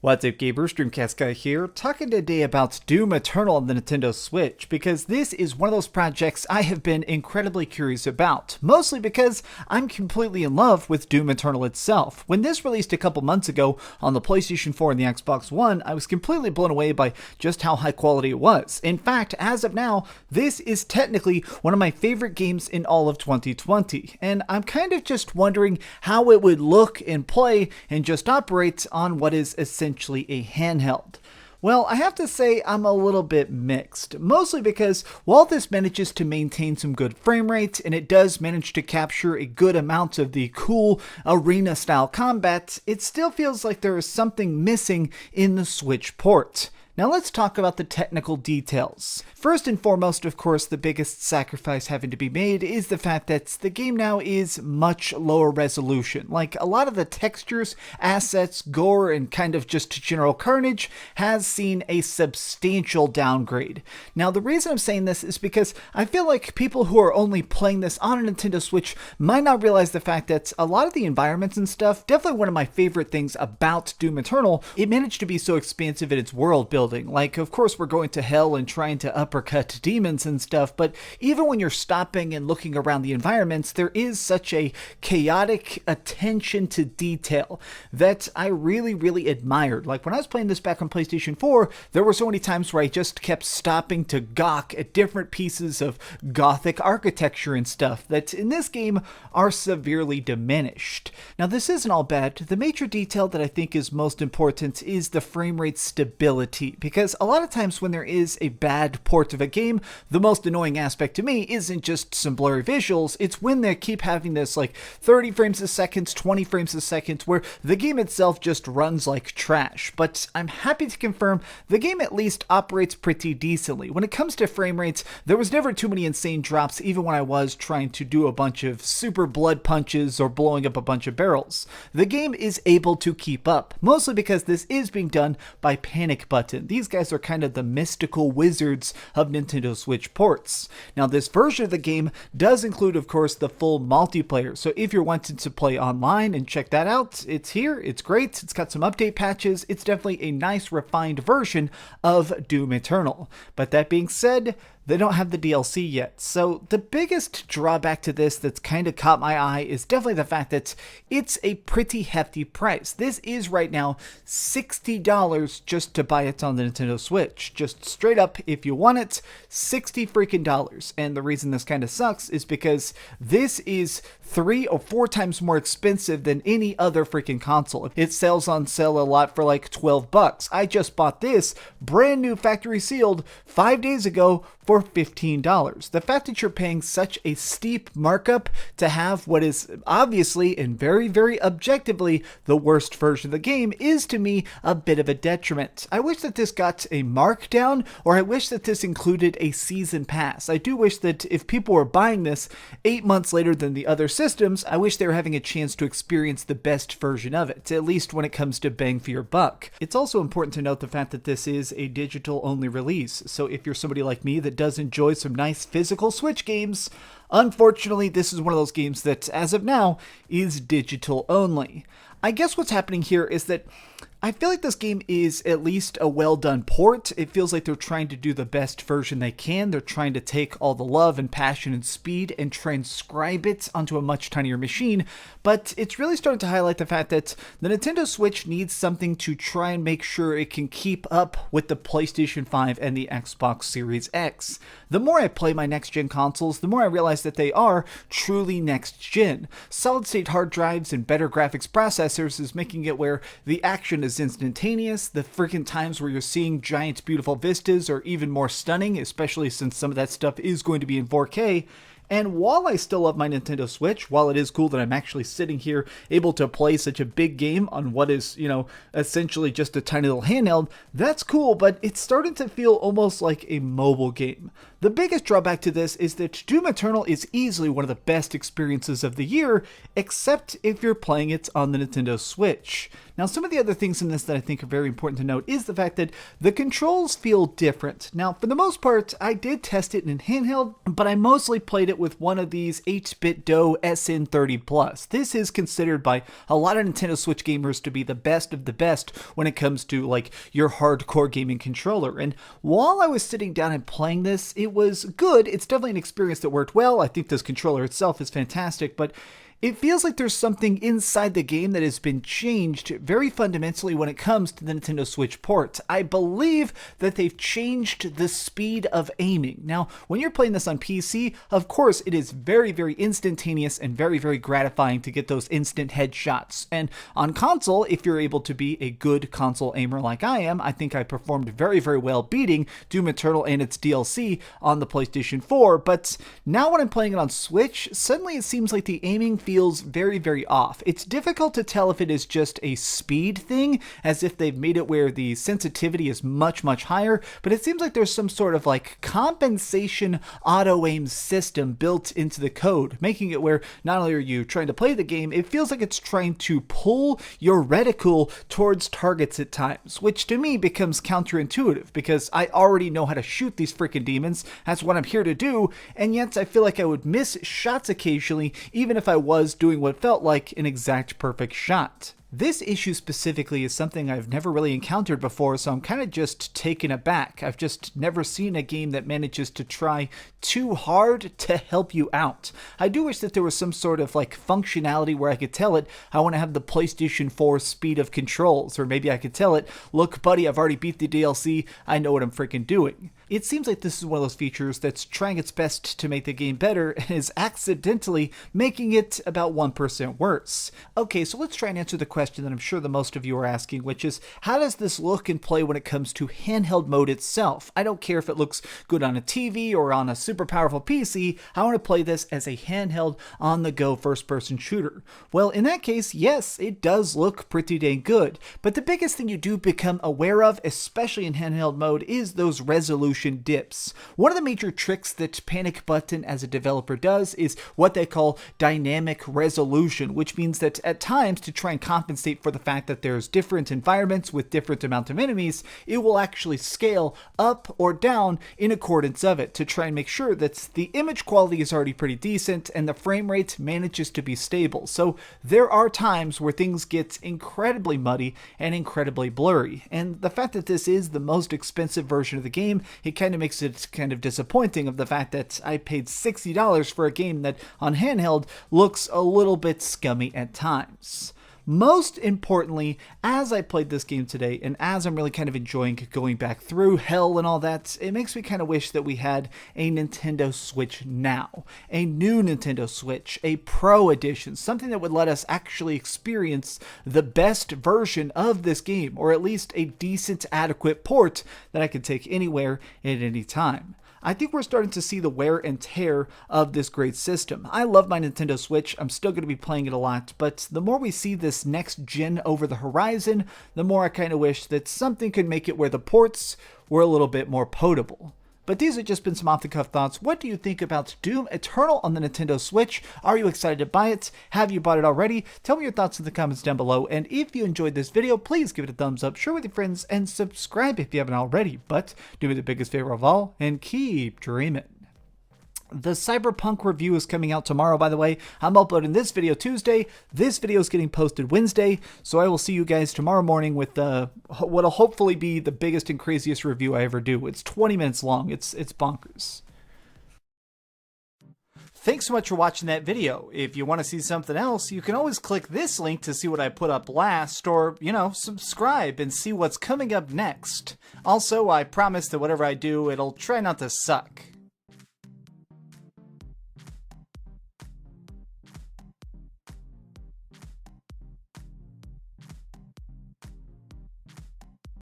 What's up, gamers? DreamcastGuy here, talking today about Doom Eternal on the Nintendo Switch, because this is one of those projects I have been incredibly curious about, mostly because I'm completely in love with Doom Eternal itself. When this released a couple months ago on the PlayStation 4 and the Xbox One, I was completely blown away by just how high quality it was. In fact, as of now, this is technically one of my favorite games in all of 2020, and I'm kind of just wondering how it would look and play and just operate on what is essentially a handheld. Well, I have to say I'm a little bit mixed, mostly because while this manages to maintain some good frame rate and it does manage to capture a good amount of the cool arena style combat, it still feels like there is something missing in the Switch port. Now let's talk about the technical details. First and foremost, of course, the biggest sacrifice having to be made is the fact that the game now is much lower resolution. Like, a lot of the textures, assets, gore, and kind of just general carnage has seen a substantial downgrade. Now, the reason I'm saying this is because I feel like people who are only playing this on a Nintendo Switch might not realize the fact that a lot of the environments and stuff, definitely one of my favorite things about Doom Eternal, it managed to be so expansive in its world building. Like, of course, we're going to hell and trying to uppercut demons and stuff, but even when you're stopping and looking around the environments, there is such a chaotic attention to detail that I really admired. Like, when I was playing this back on PlayStation 4, there were so many times where I just kept stopping to gawk at different pieces of gothic architecture and stuff that in this game are severely diminished. Now, this isn't all bad. The major detail that I think is most important is the frame rate stability. Because a lot of times when there is a bad port of a game, the most annoying aspect to me isn't just some blurry visuals, it's when they keep having this like 30 frames a second, 20 frames a second, where the game itself just runs like trash. But I'm happy to confirm the game at least operates pretty decently. When it comes to frame rates, there was never too many insane drops, even when I was trying to do a bunch of super blood punches or blowing up a bunch of barrels. The game is able to keep up, mostly because this is being done by Panic Button. These guys are kind of the mystical wizards of Nintendo Switch ports. Now, this version of the game does include, of course, the full multiplayer. So if you're wanting to play online and check that out, it's here, it's great, it's got some update patches, it's definitely a nice refined version of Doom Eternal. But that being said, they don't have the DLC yet. So the biggest drawback to this that's kind of caught my eye is definitely the fact that it's a pretty hefty price. This is right now $60 just to buy it on the Nintendo Switch. Just straight up, if you want it, $60 freaking dollars. And the reason this kind of sucks is because this is 3 or 4 times more expensive than any other freaking console. It sells on sale a lot for like $12. I just bought this brand new factory sealed 5 days ago for $15. The fact that you're paying such a steep markup to have what is obviously and very objectively the worst version of the game is to me a bit of a detriment. I wish that this got a markdown, or I wish that this included a season pass. I do wish that if people were buying this 8 months later than the other systems, I wish they were having a chance to experience the best version of it, at least when it comes to bang for your buck. It's also important to note the fact that this is a digital only release, so if you're somebody like me that does enjoy some nice physical Switch games, unfortunately this is one of those games that, as of now, is digital only. I guess what's happening here is that I feel like this game is at least a well-done port. It feels like they're trying to do the best version they can. They're trying to take all the love and passion and speed and transcribe it onto a much tinier machine, but it's really starting to highlight the fact that the Nintendo Switch needs something to try and make sure it can keep up with the PlayStation 5 and the Xbox Series X. The more I play my next-gen consoles, the more I realize that they are truly next-gen. Solid-state hard drives and better graphics processors is making it where the action is instantaneous. The freaking times where you're seeing giant beautiful vistas are even more stunning, especially since some of that stuff is going to be in 4K. And while I still love my Nintendo Switch, while it is cool that I'm actually sitting here able to play such a big game on what is, essentially just a tiny little handheld, that's cool, but it's starting to feel almost like a mobile game. The biggest drawback to this is that Doom Eternal is easily one of the best experiences of the year, except if you're playing it on the Nintendo Switch. Now, some of the other things in this that I think are very important to note is the fact that the controls feel different. Now, for the most part, I did test it in handheld, but I mostly played it with one of these 8-bit DOE SN30 Plus. This is considered by a lot of Nintendo Switch gamers to be the best of the best when it comes to like your hardcore gaming controller. And while I was sitting down and playing this, it was good. It's definitely an experience that worked well. I think this controller itself is fantastic, but it feels like there's something inside the game that has been changed very fundamentally when it comes to the Nintendo Switch port. I believe that they've changed the speed of aiming. Now, when you're playing this on PC, of course, it is very, very instantaneous and very, very gratifying to get those instant headshots. And on console, if you're able to be a good console aimer like I am, I think I performed very, very well beating Doom Eternal and its DLC on the PlayStation 4. But now when I'm playing it on Switch, suddenly it seems like the aiming feels very, very off. It's difficult to tell if it is just a speed thing, as if they've made it where the sensitivity is much, much higher, but it seems like there's some sort of like compensation auto-aim system built into the code, making it where not only are you trying to play the game, it feels like it's trying to pull your reticle towards targets at times, which to me becomes counterintuitive because I already know how to shoot these freaking demons. That's what I'm here to do, and yet I feel like I would miss shots occasionally, even if I was doing what felt like an exact perfect shot. This issue specifically is something I've never really encountered before, so I'm kind of just taken aback. I've just never seen a game that manages to try too hard to help you out. I do wish that there was some sort of like functionality where I could tell it, I want to have the PlayStation 4 speed of controls, or maybe I could tell it, look buddy, I've already beat the DLC, I know what I'm freaking doing. It seems like this is one of those features that's trying its best to make the game better and is accidentally making it about 1% worse. Okay, so let's try and answer the question that I'm sure the most of you are asking, which is, how does this look and play when it comes to handheld mode itself? I don't care if it looks good on a TV or on a super powerful PC, I want to play this as a handheld on-the-go first-person shooter. Well, in that case, yes, it does look pretty dang good, but the biggest thing you do become aware of, especially in handheld mode, is those resolution dips. One of the major tricks that Panic Button as a developer does is what they call dynamic resolution, which means that at times, to try and compensate for the fact that there's different environments with different amount of enemies, it will actually scale up or down in accordance of it to try and make sure that the image quality is already pretty decent and the frame rate manages to be stable. So there are times where things get incredibly muddy and incredibly blurry, and the fact that this is the most expensive version of the game, it kind of makes it kind of disappointing of the fact that I paid $60 for a game that on handheld looks a little bit scummy at times. Most importantly, as I played this game today, and as I'm really kind of enjoying going back through hell and all that, it makes me kind of wish that we had a Nintendo Switch now. A new Nintendo Switch, a Pro Edition, something that would let us actually experience the best version of this game, or at least a decent, adequate port that I could take anywhere at any time. I think we're starting to see the wear and tear of this great system. I love my Nintendo Switch, I'm still going to be playing it a lot, but the more we see this next gen over the horizon, the more I kind of wish that something could make it where the ports were a little bit more potable. But these have just been some off-the-cuff thoughts. What do you think about Doom Eternal on the Nintendo Switch? Are you excited to buy it? Have you bought it already? Tell me your thoughts in the comments down below. And if you enjoyed this video, please give it a thumbs up, share with your friends, and subscribe if you haven't already. But do me the biggest favor of all, and keep dreaming. The Cyberpunk review is coming out tomorrow, by the way. I'm uploading this video Tuesday. This video is getting posted Wednesday, so I will see you guys tomorrow morning with what'll hopefully be the biggest and craziest review I ever do. It's 20 minutes long. It's bonkers. Thanks so much for watching that video. If you want to see something else, you can always click this link to see what I put up last, or, subscribe and see what's coming up next. Also, I promise that whatever I do, it'll try not to suck.